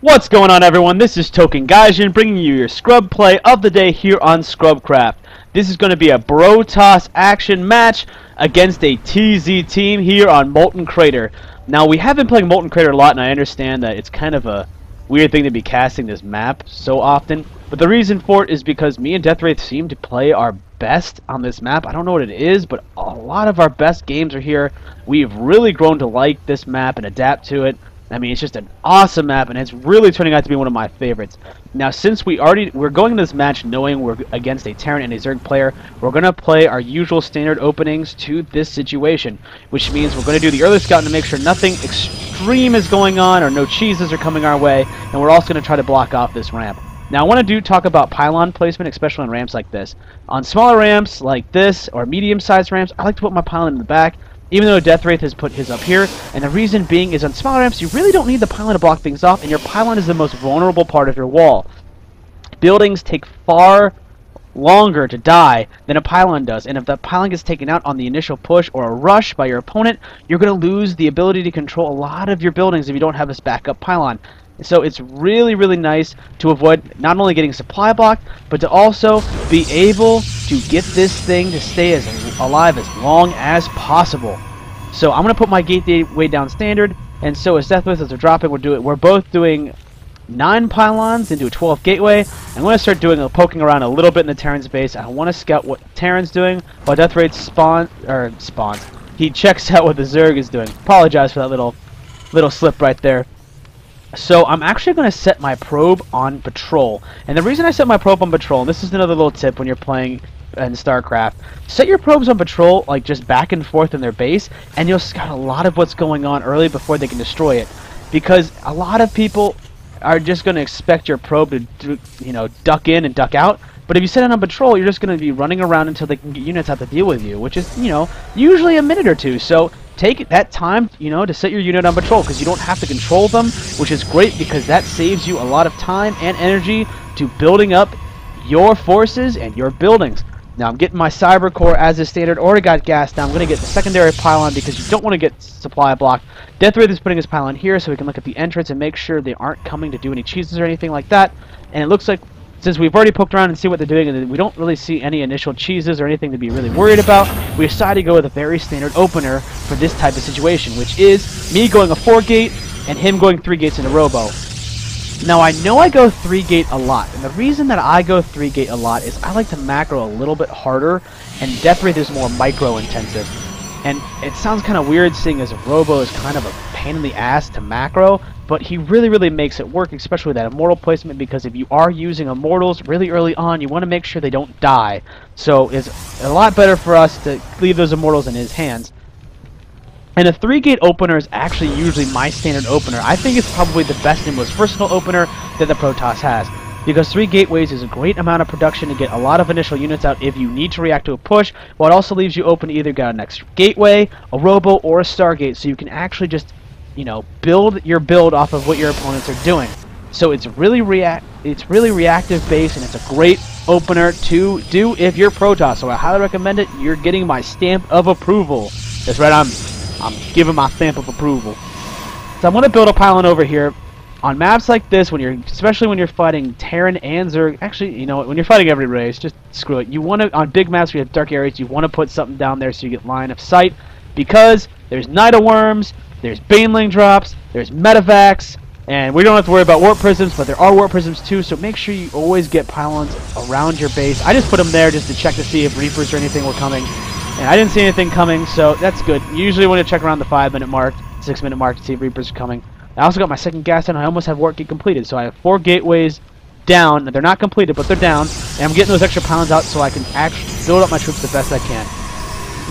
What's going on, everyone? This is Token Gaijin bringing you your scrub play of the day here on Scrubcraft. This is going to be a bro toss action match against a TZ team here on Molten Crater. Now, we have been playing Molten Crater a lot, and I understand that it's kind of a weird thing to be casting this map so often. But the reason for it is because me and Deathwraith seem to play our best on this map. I don't know what it is, but a lot of our best games are here. We've really grown to like this map and adapt to it. I mean, it's just an awesome map, and it's really turning out to be one of my favorites. Now, since we're going into this match knowing we're against a Terran and a Zerg player, we're going to play our usual standard openings to this situation, which means we're going to do the early scouting to make sure nothing extreme is going on or no cheeses are coming our way, and we're also going to try to block off this ramp. Now, I want to talk about pylon placement, especially on ramps like this. On smaller ramps like this, or medium-sized ramps, I like to put my pylon in the back, even though Deathwraith has put his up here. And the reason being is on smaller ramps, you really don't need the pylon to block things off, and your pylon is the most vulnerable part of your wall. Buildings take far longer to die than a pylon does, and if the pylon gets taken out on the initial push or a rush by your opponent, you're going to lose the ability to control a lot of your buildings if you don't have this backup pylon. So it's really, really nice to avoid not only getting supply blocked, but to also be able to get this thing to stay as alive as long as possible. So I'm going to put my gateway down standard, and so as Deathwraith as they're dropping, we're both doing 9 pylons into a 12 gateway. I'm going to start doing poking around a little bit in the Terran's base. I want to scout what Terran's doing while Deathwraith spawns. He checks out what the Zerg is doing. Apologize for that little slip right there. So I'm actually going to set my probe on patrol. And the reason I set my probe on patrol, and this is another little tip when you're playing in StarCraft, set your probes on patrol like just back and forth in their base, and you'll scout a lot of what's going on early before they can destroy it. Because a lot of people are just going to expect your probe to, duck in and duck out. But if you set it on patrol, you're just going to be running around until they can get units out to deal with you, which is, usually a minute or two. So take that time, to set your unit on patrol, because you don't have to control them, which is great because that saves you a lot of time and energy to building up your forces and your buildings. Now I'm getting my cyber core as a standard. Already got gas now. I'm going to get the secondary pylon because you don't want to get supply blocked. Deathwraith is putting his pylon here so we can look at the entrance and make sure they aren't coming to do any cheeses or anything like that. And it looks like, since we've already poked around and see what they're doing, and we don't really see any initial cheeses or anything to be really worried about, we decided to go with a very standard opener for this type of situation, which is me going a 4-gate and him going 3 gates in a robo. Now, I know I go 3-gate a lot, and the reason that I go 3-gate a lot is I like to macro a little bit harder, and Deathwraith is more micro-intensive. And it sounds kind of weird seeing as a robo is kind of a pain in the ass to macro, but he really, really makes it work, especially with that immortal placement, because if you are using immortals really early on, you want to make sure they don't die. So it's a lot better for us to leave those immortals in his hands. And a 3-gate opener is actually usually my standard opener. I think it's probably the best and most versatile opener that the Protoss has, because 3 gateways is a great amount of production to get a lot of initial units out if you need to react to a push, while it also leaves you open to either get a next gateway, a robo, or a stargate, so you can actually just, build your build off of what your opponents are doing. So it's really reactive based, and it's a great opener to do if you're Protoss. So I highly recommend it. You're getting my stamp of approval. That's right, I'm giving my stamp of approval. So I'm going to build a pylon over here. On maps like this, especially when you're fighting Terran and Zerg, actually, when you're fighting every race, just screw it. You want to, on big maps where you have dark areas, you want to put something down there so you get line of sight, because there's Nidoworms, there's Baneling drops, there's Medivacs, and we don't have to worry about warp prisms, but there are warp prisms too, so make sure you always get pylons around your base. I just put them there just to check to see if Reapers or anything were coming, and I didn't see anything coming, so that's good. You usually want to check around the 5-minute mark, 6-minute mark to see if Reapers are coming. I also got my second gas down. I almost have work gate completed, so I have 4 gateways down. They're not completed, but they're down, and I'm getting those extra pylons out so I can actually build up my troops the best I can.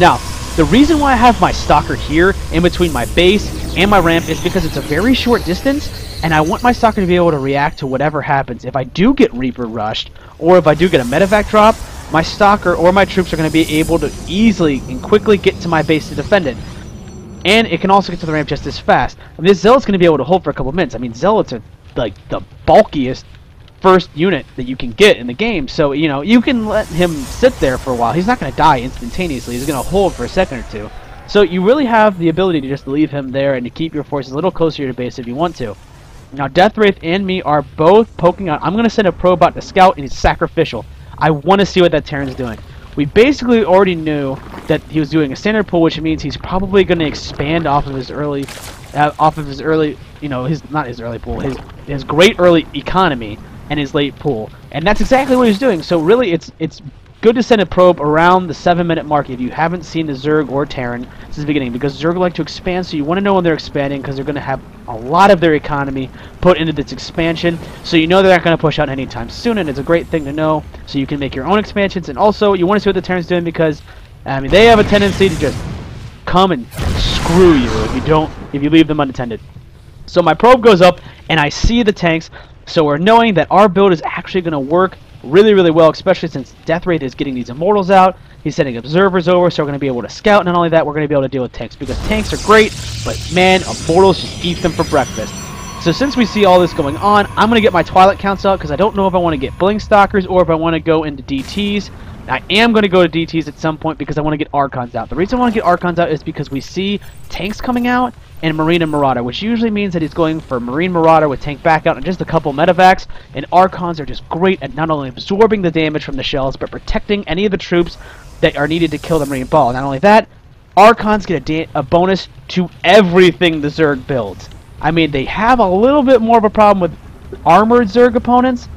Now, the reason why I have my stalker here in between my base and my ramp is because it's a very short distance, and I want my stalker to be able to react to whatever happens. If I do get Reaper rushed, or if I do get a medevac drop, my stalker or my troops are going to be able to easily and quickly get to my base to defend it. And it can also get to the ramp just as fast. I mean, this Zealot's going to be able to hold for a couple minutes. I mean, Zealots are like the bulkiest first unit that you can get in the game. So, you can let him sit there for a while. He's not going to die instantaneously. He's going to hold for a second or two. So you really have the ability to just leave him there and to keep your forces a little closer to your base if you want to. Now, Deathwraith and me are both poking on. I'm going to send a probe out to scout, and he's sacrificial. I want to see what that Terran's doing. We basically already knew that he was doing a standard pull, which means he's probably going to expand off of his early, you know, not his early pull, his great early economy and his late pull, and that's exactly what he's doing. So really, it's good to send a probe around the 7-minute mark if you haven't seen the Zerg or Terran since the beginning, because Zerg like to expand, so you want to know when they're expanding, because they're going to have a lot of their economy put into this expansion, so you know they're not going to push out anytime soon, and it's a great thing to know, so you can make your own expansions. And also, you want to see what the Terran's doing, because, I mean, they have a tendency to just come and screw you if you leave them unattended. So my probe goes up, and I see the tanks, so we're knowing that our build is actually going to work really, really well, especially since Deathwraith is getting these Immortals out. He's sending observers over, so we're going to be able to scout. Not only that, we're going to be able to deal with tanks, because tanks are great, but man, Immortals just eat them for breakfast. So since we see all this going on, I'm going to get my Twilight counts out, because I don't know if I want to get Blink Stalkers or if I want to go into DTs. I am going to go to DTs at some point because I want to get Archons out. The reason I want to get Archons out is because we see tanks coming out and Marine and Marauder, which usually means that he's going for Marine Marauder with tank back out and just a couple medevacs, and Archons are just great at not only absorbing the damage from the shells, but protecting any of the troops that are needed to kill the Marine ball. Not only that, Archons get a bonus to everything the Zerg builds. I mean, they have a little bit more of a problem with armored Zerg opponents,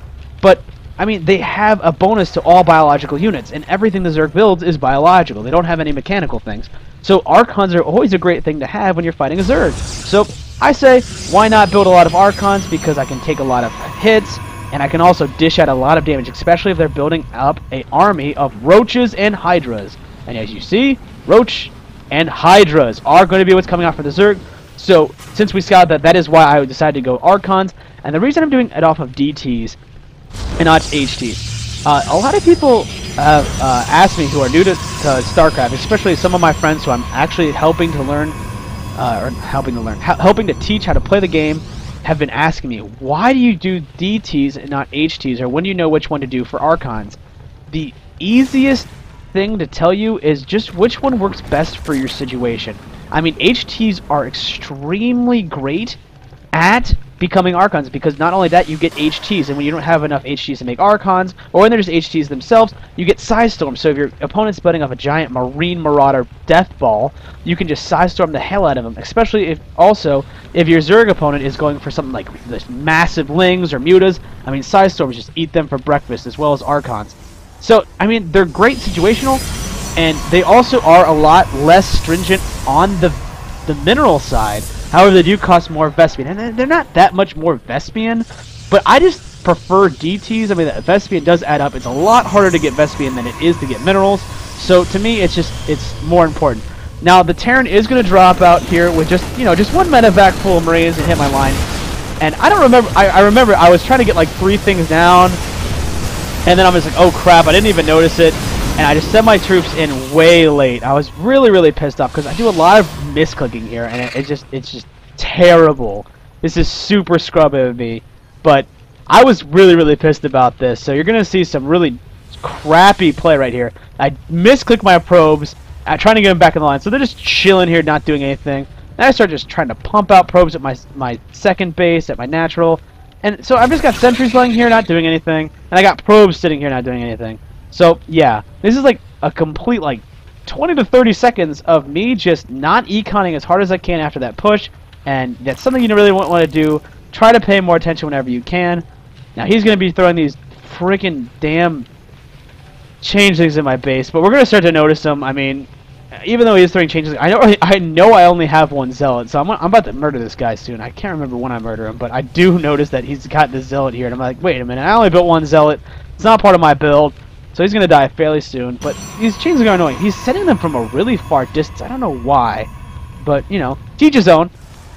but I mean, they have a bonus to all biological units, and everything the Zerg builds is biological. They don't have any mechanical things. So Archons are always a great thing to have when you're fighting a Zerg. So I say, why not build a lot of Archons, because I can take a lot of hits, and I can also dish out a lot of damage, especially if they're building up an army of Roaches and Hydras. And as you see, Roach and Hydras are going to be what's coming out for the Zerg. So since we scouted that, that is why I decided to go Archons. And the reason I'm doing it off of DTs and not HTs. A lot of people have asked me who are new to StarCraft, especially some of my friends who I'm actually helping to learn, helping to teach how to play the game, have been asking me, why do you do DTs and not HTs, or when do you know which one to do for Archons? The easiest thing to tell you is just which one works best for your situation. I mean, HTs are extremely great at becoming Archons, because not only that, you get HTs, and when you don't have enough HTs to make Archons, or when they're just HTs themselves, you get Psystorm. So if your opponent's building up a giant Marine Marauder death ball, you can just Psystorm the hell out of them, especially if your Zerg opponent is going for something like this massive Lings or Mutas. I mean, Psystorms just eat them for breakfast, as well as Archons. So, I mean, they're great situational, and they also are a lot less stringent on the mineral side. However, they do cost more Vespian, and they're not that much more Vespian, but I just prefer DTs. I mean, Vespian does add up. It's a lot harder to get Vespian than it is to get minerals, so to me, it's more important. Now, the Terran is going to drop out here with just one medevac full of Marines and hit my line, and I don't remember. I remember I was trying to get like 3 things down, and then I was like, oh crap, I didn't even notice it. And I just sent my troops in way late. I was really, really pissed off because I do a lot of misclicking here, and it's just terrible. This is super scrubby of me, but I was really, really pissed about this. So you're gonna see some really crappy play right here. I misclick my probes, trying to get them back in the line, so they're just chilling here, not doing anything. Then I start just trying to pump out probes at my second base, at my natural, and so I've just got sentries laying here, not doing anything, and I got probes sitting here, not doing anything. So, yeah, this is like a complete, 20 to 30 seconds of me just not econing as hard as I can after that push, and that's something you really want to do. Try to pay more attention whenever you can. Now, he's going to be throwing these freaking damn changelings in my base, but we're going to start to notice them. I mean, even though he's throwing changelings, I know I only have 1 zealot, so I'm about to murder this guy soon. I can't remember when I murder him, but I do notice that he's got this zealot here, and I'm like, wait a minute, I only built 1 zealot. It's not part of my build. So he's going to die fairly soon, but these changelings are annoying. He's setting them from a really far distance. I don't know why, but, teach his own.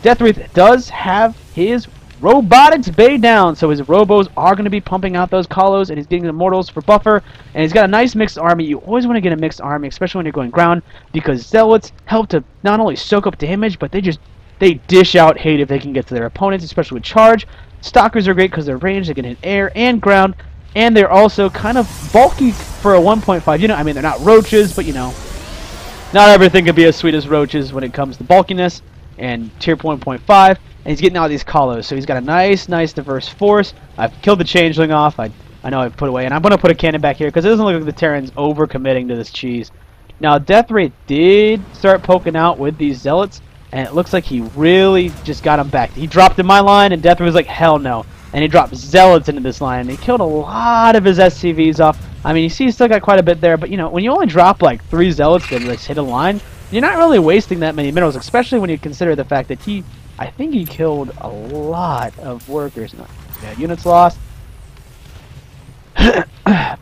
Deathwraith does have his robotics bay down, so his robos are going to be pumping out those Kalos, and he's getting Immortals for buffer, and he's got a nice mixed army. You always want to get a mixed army, especially when you're going ground, because Zealots help to not only soak up damage, but they dish out hate if they can get to their opponents, especially with charge. Stalkers are great because they're ranged, they can hit air and ground, and they're also kind of bulky for a 1.5 unit. I mean, they're not Roaches, but not everything can be as sweet as Roaches when it comes to bulkiness and tier 1.5. and he's getting all these Kalos. So he's got a nice diverse force. I've killed the Changeling off. I know I've put away, and I'm going to put a cannon back here because it doesn't look like the Terran's over-committing to this cheese. Now, Deathwraith did start poking out with these Zealots, and it looks like he really just got him back. He dropped in my line, and Deathwraith was like, hell no. And he dropped Zealots into this line, and he killed a lot of his SCVs off. I mean, you see he's still got quite a bit there, but, you know, when you only drop, like, 3 Zealots to just hit a line, you're not really wasting that many minerals, especially when you consider the fact that I think he killed a lot of workers. Yeah, units lost.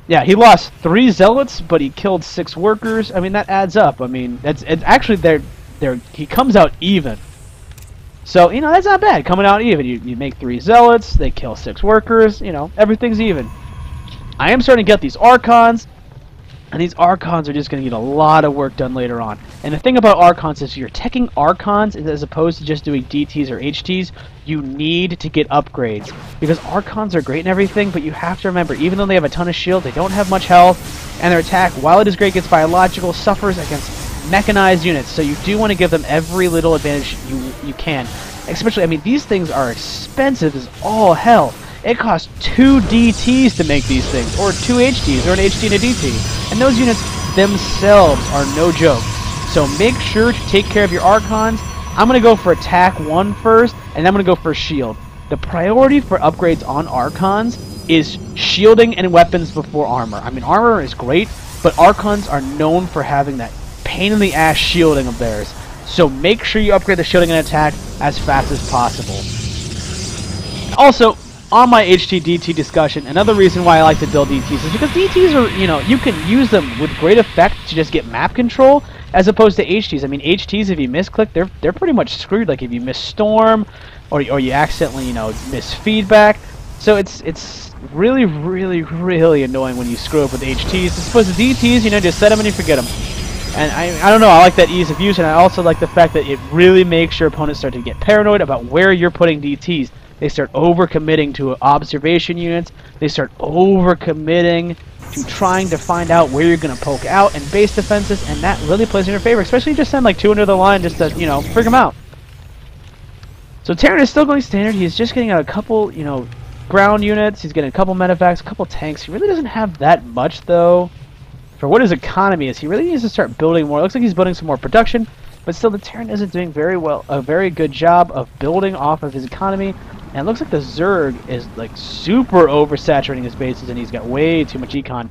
Yeah, he lost 3 Zealots, but he killed 6 workers. I mean, that adds up. I mean, it's actually, he comes out even. So, you know, that's not bad, coming out even. You make 3 Zealots, they kill 6 workers, you know, everything's even. I am starting to get these Archons, and these Archons are just going to get a lot of work done later on. And the thing about Archons is you're teching Archons as opposed to just doing DTs or HTs, you need to get upgrades. Because Archons are great and everything, but you have to remember, even though they have a ton of shield, they don't have much health, and their attack, while it is great against biological, suffers against mechanized units, so you do want to give them every little advantage you can. Especially, I mean, these things are expensive as all hell. It costs 2 DTs to make these things, or 2 HTs, or an HT and a DT. And those units themselves are no joke. So make sure to take care of your Archons. I'm going to go for attack 1 first, and then I'm going to go for shield. The priority for upgrades on Archons is shielding and weapons before armor. I mean, armor is great, but Archons are known for having that pain in the ass shielding of theirs. So make sure you upgrade the shielding and attack as fast as possible. Also, on my HT-DT discussion, another reason why I like to build DTs is because DTs are, you know, you can use them with great effect to just get map control, as opposed to HTs. I mean, HTs, if you misclick, they're pretty much screwed. Like if you miss storm, or you accidentally, you know, miss feedback. So it's really annoying when you screw up with HTs. As opposed to DTs, you know, just set them and you forget them. And I don't know, I like that ease of use, and I also like the fact that it really makes your opponents start to get paranoid about where you're putting DTs. They start over-committing to observation units. They start over-committing to trying to find out where you're going to poke out and base defenses, and that really plays in your favor, especially if you just send like 2 under the line just to, you know, freak them out. So Terran is still going standard. He's just getting out a couple, you know, ground units. He's getting a couple medevacs, a couple tanks. He really doesn't have that much, though. For what his economy is, he really needs to start building more. It looks like he's building some more production, but still the Terran isn't doing a very good job of building off of his economy. And it looks like the Zerg is like super oversaturating his bases, and he's got way too much econ.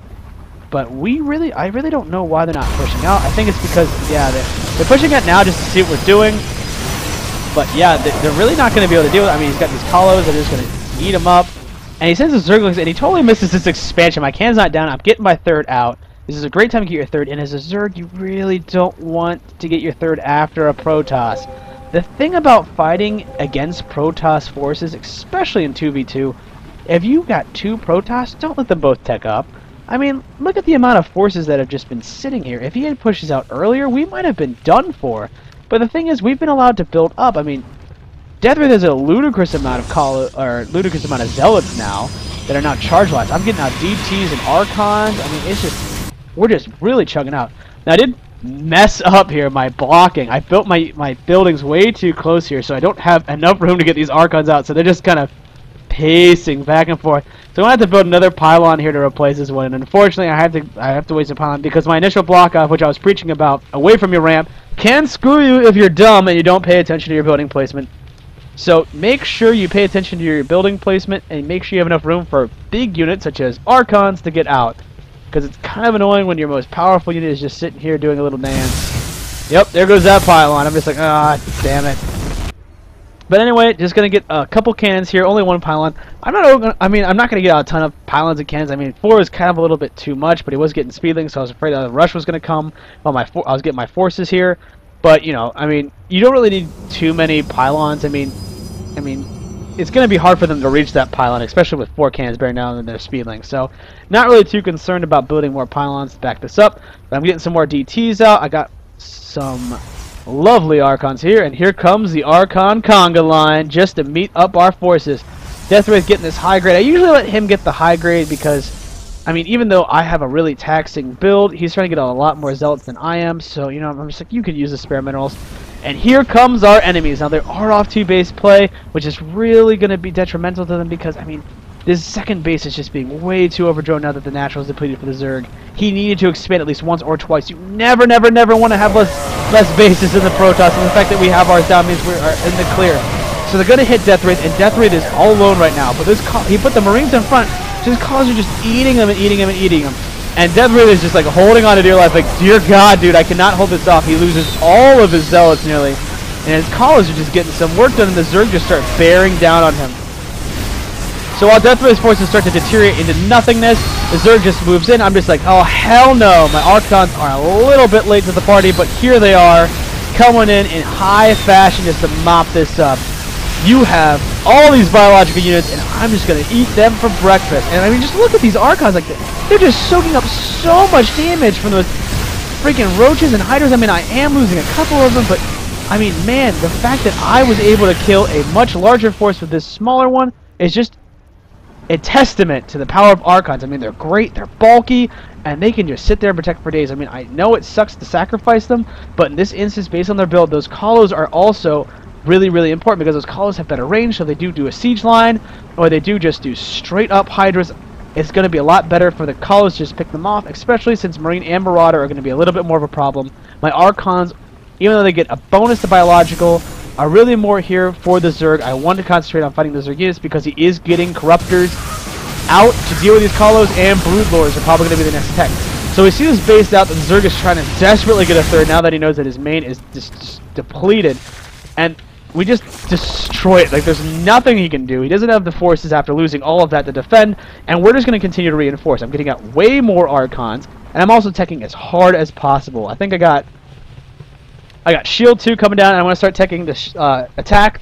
But I really don't know why they're not pushing out. I think it's because, yeah, they're pushing out now just to see what we're doing. But yeah, they're really not going to be able to deal with it. I mean, he's got these Kalos that are just going to eat him up. And he sends his Zerglings, and he totally misses this expansion. My cannon's not down. I'm getting my 3rd out. This is a great time to get your 3rd, and as a Zerg, you really don't want to get your 3rd after a Protoss. The thing about fighting against Protoss forces, especially in 2v2, if you got 2 Protoss, don't let them both tech up. I mean, look at the amount of forces that have just been sitting here. If he had pushes out earlier, we might have been done for. But the thing is, we've been allowed to build up. I mean, Deathwraith has a ludicrous amount of ludicrous amount of Zealots now that are now charge lots. I'm getting out DTs and Archons. I mean, it's just, we're just really chugging out. Now, I did mess up here my blocking. I built my buildings way too close here, so I don't have enough room to get these Archons out, so they're just kind of pacing back and forth. So I'm going to have to build another pylon here to replace this one, and unfortunately I have to waste a pylon because my initial block off, which I was preaching about, away from your ramp, can screw you if you're dumb and you don't pay attention to your building placement. So make sure you pay attention to your building placement and make sure you have enough room for big units such as Archons to get out. Because it's kind of annoying when your most powerful unit is just sitting here doing a little dance. Yep, there goes that pylon. I'm just like, ah, damn it. But anyway, just gonna get a couple cannons here, only 1 pylon. I'm not gonna get out a ton of pylons and cannons. I mean, 4 is kind of a little bit too much, but he was getting speedlings, so I was afraid a rush was gonna come while I was getting my forces here. But you know, I mean, you don't really need too many pylons. I mean, it's going to be hard for them to reach that pylon, especially with 4 cannons bearing down on their speedlings. So, not really too concerned about building more pylons to back this up. But I'm getting some more DTs out. I got some lovely Archons here, and here comes the Archon conga line just to meet up our forces. Deathwraith getting this high grade. I usually let him get the high grade because, I mean, even though I have a really taxing build, he's trying to get a lot more Zealots than I am. So, you know, I'm just like, you could use the spare minerals. And here comes our enemies. Now, they are off 2 base play, which is really going to be detrimental to them because, I mean, this second base is just being way too overdrawn now that the natural is depleted for the Zerg. He needed to expand at least once or twice. You never, never, never want to have less bases in the Protoss, and the fact that we have ours down means we're in the clear. So they're going to hit Death Wraith, and Death Wraith is all alone right now. But he put the Marines in front, just cause are just eating them and eating them and eating them. And Death Wraith is just like holding on to dear life, like, dear God, dude, I cannot hold this off. He loses all of his Zealots nearly, and his Collars are just getting some work done, and the Zerg just start bearing down on him. So while Death Wraith's forces start to deteriorate into nothingness, the Zerg just moves in. I'm just like, oh, hell no. My Archons are a little bit late to the party, but here they are, coming in high fashion just to mop this up. You have all these biological units, and I'm just going to eat them for breakfast. And I mean, just look at these Archons. Like, they're just soaking up so much damage from those freaking roaches and hydras. I mean, I am losing a couple of them, but I mean, man, the fact that I was able to kill a much larger force with this smaller one is just a testament to the power of Archons. I mean, they're great, they're bulky, and they can just sit there and protect for days. I mean, I know it sucks to sacrifice them, but in this instance, based on their build, those Kalos are also really, really important because those Kalos have better range, so they do a siege line, or they do just do straight up Hydras. It's going to be a lot better for the Kalos to just pick them off, especially since Marine and Marauder are going to be a little bit more of a problem. My Archons, even though they get a bonus to biological, are really more here for the Zerg. I want to concentrate on fighting the Zerg units because he is getting Corruptors out to deal with these Kalos, and Broodlords are probably going to be the next tech. So we see this based out that the Zerg is trying to desperately get a third now that he knows that his main is just depleted. And we just destroy it. Like, there's nothing he can do. He doesn't have the forces after losing all of that to defend, and we're just going to continue to reinforce. I'm getting out way more Archons, and I'm also teching as hard as possible. I think I got Shield 2 coming down, and I want to start teching the attack.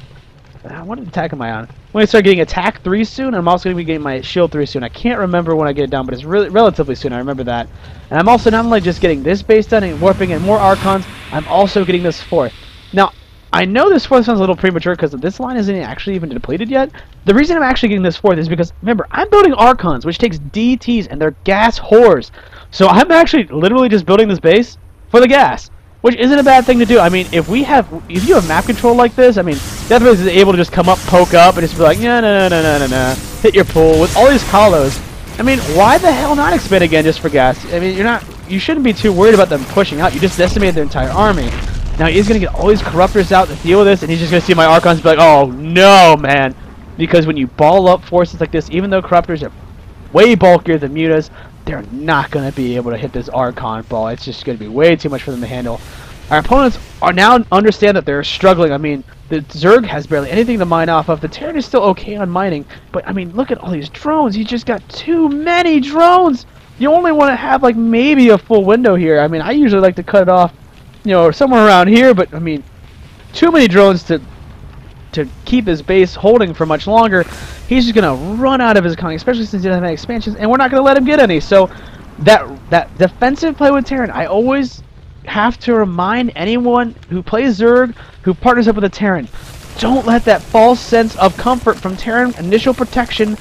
What attack am I on? I'm going to start getting Attack 3 soon, and I'm also going to be getting my Shield 3 soon. I can't remember when I get it down, but it's really relatively soon. I remember that. And I'm also not only just getting this base done and warping in more Archons, I'm also getting this fourth. Now, I know this fourth sounds a little premature because this line isn't actually even depleted yet. The reason I'm actually getting this fourth is because, remember, I'm building Archons, which takes DTs, and they're gas whores. So I'm actually literally just building this base for the gas, which isn't a bad thing to do. I mean, if you have map control like this, I mean, Death Wraith is able to just come up, poke up, and just be like, no, hit your pool with all these Kalos. I mean, why the hell not expand again just for gas? I mean, you shouldn't be too worried about them pushing out. You just decimated their entire army. Now he's gonna get all these Corruptors out to deal with this, and he's just gonna see my Archons be like, oh no, man, because when you ball up forces like this, even though Corruptors are way bulkier than Mutas, they're not going to be able to hit this Archon ball. It's just going to be way too much for them to handle. Our opponents are now understand that they're struggling. I mean, the Zerg has barely anything to mine off of. The Terran is still okay on mining, but I mean, look at all these drones. You just got too many drones. You only want to have like maybe a full window here. I mean, I usually like to cut it off, you know, somewhere around here, but I mean, too many drones to keep his base holding for much longer. He's just gonna run out of his economy, especially since he doesn't have any expansions, and we're not gonna let him get any. So that defensive play with Terran, I always have to remind anyone who plays Zerg, who partners up with a Terran, don't let that false sense of comfort from Terran initial protection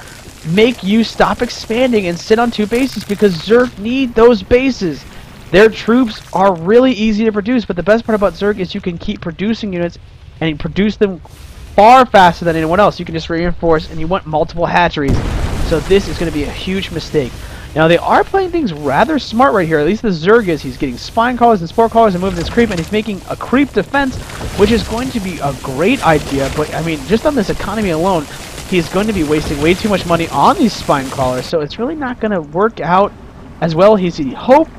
make you stop expanding and sit on 2 bases, because Zerg need those bases. Their troops are really easy to produce, but the best part about Zerg is you can keep producing units and you produce them far faster than anyone else. You can just reinforce, and you want multiple hatcheries. So this is going to be a huge mistake. Now they are playing things rather smart right here. At least the Zerg is. He's getting spine callers and spore callers and moving this creep, and he's making a creep defense, which is going to be a great idea. But I mean, just on this economy alone, he's going to be wasting way too much money on these spine crawlers. So it's really not going to work out as well as he hoped.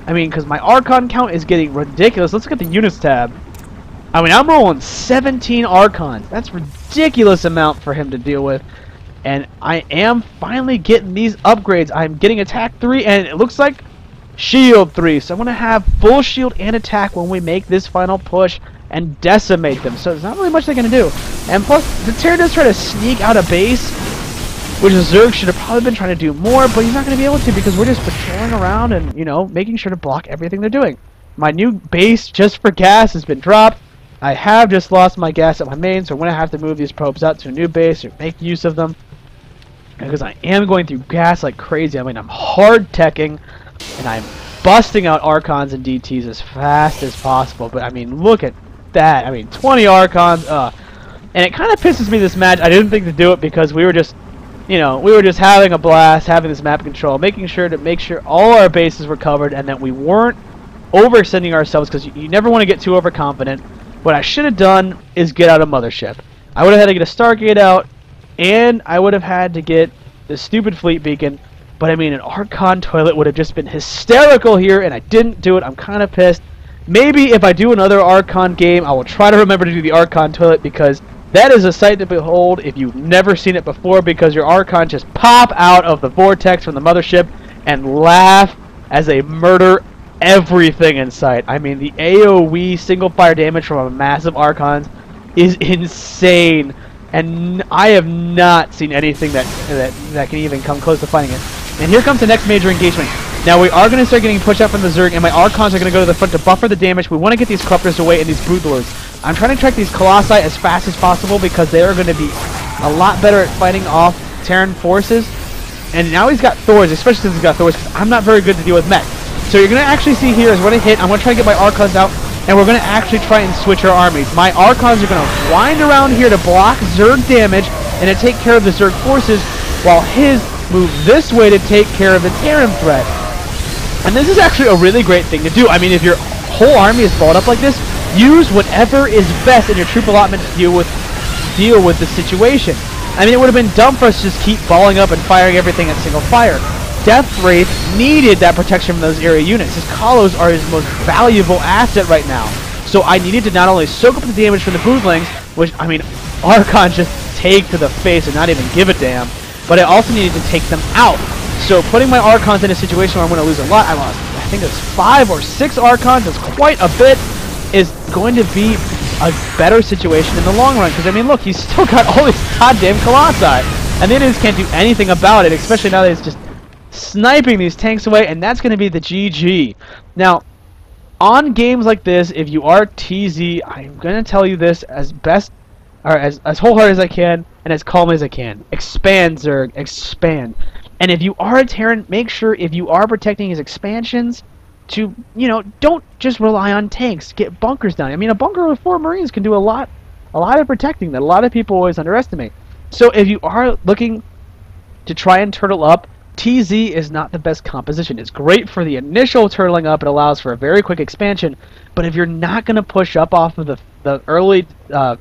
I mean, because my Archon count is getting ridiculous. Let's look at the units tab. I mean, I'm rolling 17 Archons. That's a ridiculous amount for him to deal with. And I am finally getting these upgrades. I'm getting Attack 3, and it looks like Shield 3. So I'm going to have full Shield and Attack when we make this final push and decimate them. So there's not really much they're going to do. And plus, the Terran does try to sneak out of base, which the Zerg should have probably been trying to do more, but he's not going to be able to because we're just patrolling around and, you know, making sure to block everything they're doing. My new base just for gas has been dropped. I have just lost my gas at my main, so I'm going to have to move these probes out to a new base or make use of them, because I am going through gas like crazy. I mean, I'm hard teching, and I'm busting out Archons and DTs as fast as possible. But I mean, look at that. I mean, 20 Archons, and it kind of pisses me this match. I didn't think to do it because we were just, we were just having a blast, having this map control, making sure all our bases were covered and that we weren't overextending ourselves, because you never want to get too overconfident. What I should have done is get out a mothership. I would have had to get a Stargate out, and I would have had to get the stupid fleet beacon. But I mean, an Archon toilet would have just been hysterical here, and I didn't do it. I'm kind of pissed. Maybe if I do another Archon game, I will try to remember to do the Archon toilet, because that is a sight to behold if you've never seen it before, because your Archons just pop out of the vortex from the mothership and laugh as they murder everything in sight. I mean, the AoE single fire damage from a massive Archons is insane, and I have not seen anything that can even come close to fighting it. And here comes the next major engagement. Now we are going to start getting pushed out from the Zerg, and my Archons are going to go to the front to buffer the damage. We want to get these Corruptors away and these Broodlords. I'm trying to track these Colossi as fast as possible, because they are going to be a lot better at fighting off Terran forces. And now he's got Thors, especially since he's got Thors, because I'm not very good to deal with mech. So you're going to actually see here is when I hit, I'm going to try to get my Archons out, and we're going to actually try and switch our armies. My Archons are going to wind around here to block Zerg damage and to take care of the Zerg forces, while his move this way to take care of the Terran threat. And this is actually a really great thing to do. I mean, if your whole army is balled up like this, use whatever is best in your troop allotment to deal with the situation. I mean, it would have been dumb for us to just keep balling up and firing everything at single fire. Death Wraith needed that protection from those area units. His Kalos are his most valuable asset right now. So I needed to not only soak up the damage from the Broodlings, which, I mean, Archons just take to the face and not even give a damn, but I also needed to take them out. So putting my Archons in a situation where I'm going to lose a lot, I think it's 5 or 6 Archons, that's quite a bit, is going to be a better situation in the long run. Because, I mean, look, he's still got all these goddamn Colossi, and they just can't do anything about it, especially now that he's just sniping these tanks away, and that's going to be the GG. Now, on games like this, if you are TZ, I'm going to tell you this as best, or as wholehearted as I can, and as calm as I can. Expand, Zerg. Expand. And if you are a Terran, make sure if you are protecting his expansions to, don't just rely on tanks. Get bunkers down. I mean, a bunker with 4 Marines can do a lot of protecting that a lot of people always underestimate. So if you are looking to try and turtle up, TZ is not the best composition. It's great for the initial turtling up. It allows for a very quick expansion. But if you're not going to push up off of the early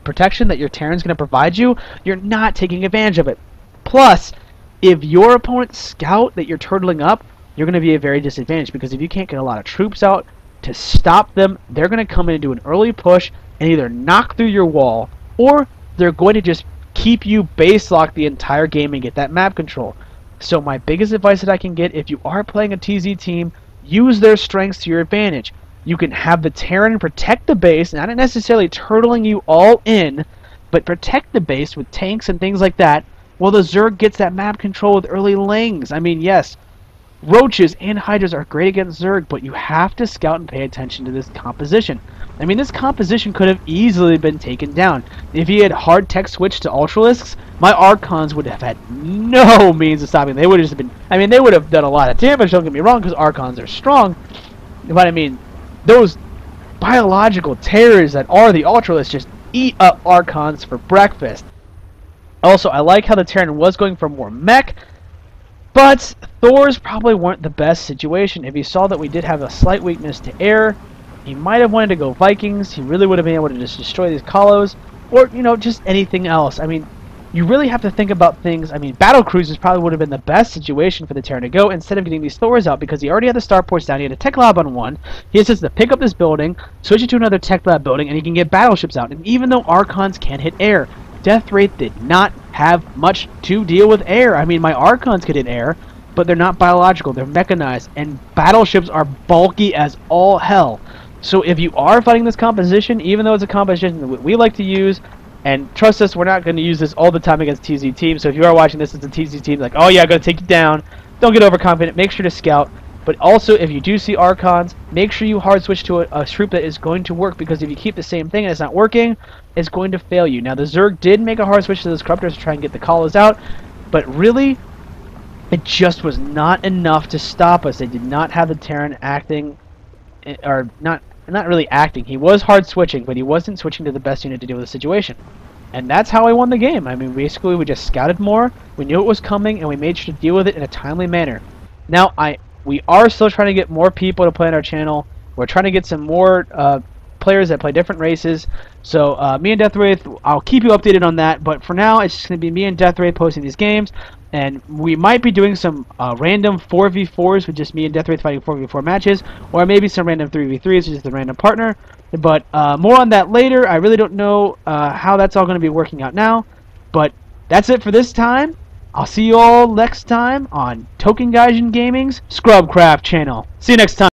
protection that your Terran's going to provide you, you're not taking advantage of it. Plus, if your opponent's scout that you're turtling up, you're going to be a very disadvantaged, because if you can't get a lot of troops out to stop them, they're going to come in and do an early push and either knock through your wall, or they're going to just keep you base locked the entire game and get that map control. So my biggest advice that I can get, if you are playing a TZ team, use their strengths to your advantage. You can have the Terran protect the base, not necessarily turtling you all in, but protect the base with tanks and things like that, while the Zerg gets that map control with early lings. I mean, yes, Roaches and Hydras are great against Zerg, but you have to scout and pay attention to this composition. I mean, this composition could have easily been taken down. If he had hard tech switched to Ultralisks, my Archons would have had no means of stopping. They would have just been, I mean, they would have done a lot of damage, don't get me wrong, because Archons are strong. But I mean, those biological terrors that are the Ultralisks just eat up Archons for breakfast. Also, I like how the Terran was going for more mech, but Thors probably weren't the best situation. If he saw that we did have a slight weakness to air, he might have wanted to go Vikings. He really would have been able to just destroy these Kalos, or, just anything else. I mean, you really have to think about things. I mean, battle cruisers probably would have been the best situation for the Terran to go instead of getting these Thors out, because he already had the starports down. He had a tech lab on one. He has just to pick up this building, switch it to another tech lab building, and he can get battleships out. And even though Archons can't hit air, Death Wraith did not have much to deal with air. I mean, my Archons could hit air, but they're not biological. They're mechanized, and battleships are bulky as all hell. So if you are fighting this composition, even though it's a composition that we like to use, and trust us, we're not going to use this all the time against TZ teams. So if you are watching this as a TZ team, like, oh yeah, I'm going to take you down, don't get overconfident. Make sure to scout. But also, if you do see Archons, make sure you hard switch to a troop that is going to work, because if you keep the same thing and it's not working, it's going to fail you. Now, the Zerg did make a hard switch to those Corruptors to try and get the Kalos out, but really, it just was not enough to stop us. They did not have the Terran acting, or not not really acting. He was hard switching, but he wasn't switching to the best unit to deal with the situation. And that's how I won the game. I mean, basically, we just scouted more, we knew it was coming, and we made sure to deal with it in a timely manner. Now, we are still trying to get more people to play on our channel. We're trying to get some more players that play different races. So me and Deathwraith, I'll keep you updated on that. But for now, it's just going to be me and Deathwraith posting these games. And we might be doing some random 4v4s with just me and Deathwraith fighting 4v4 matches. Or maybe some random 3v3s with just the random partner. But more on that later. I really don't know how that's all going to be working out now. But that's it for this time. I'll see you all next time on Token Gaijin Gaming's Scrubcraft channel. See you next time.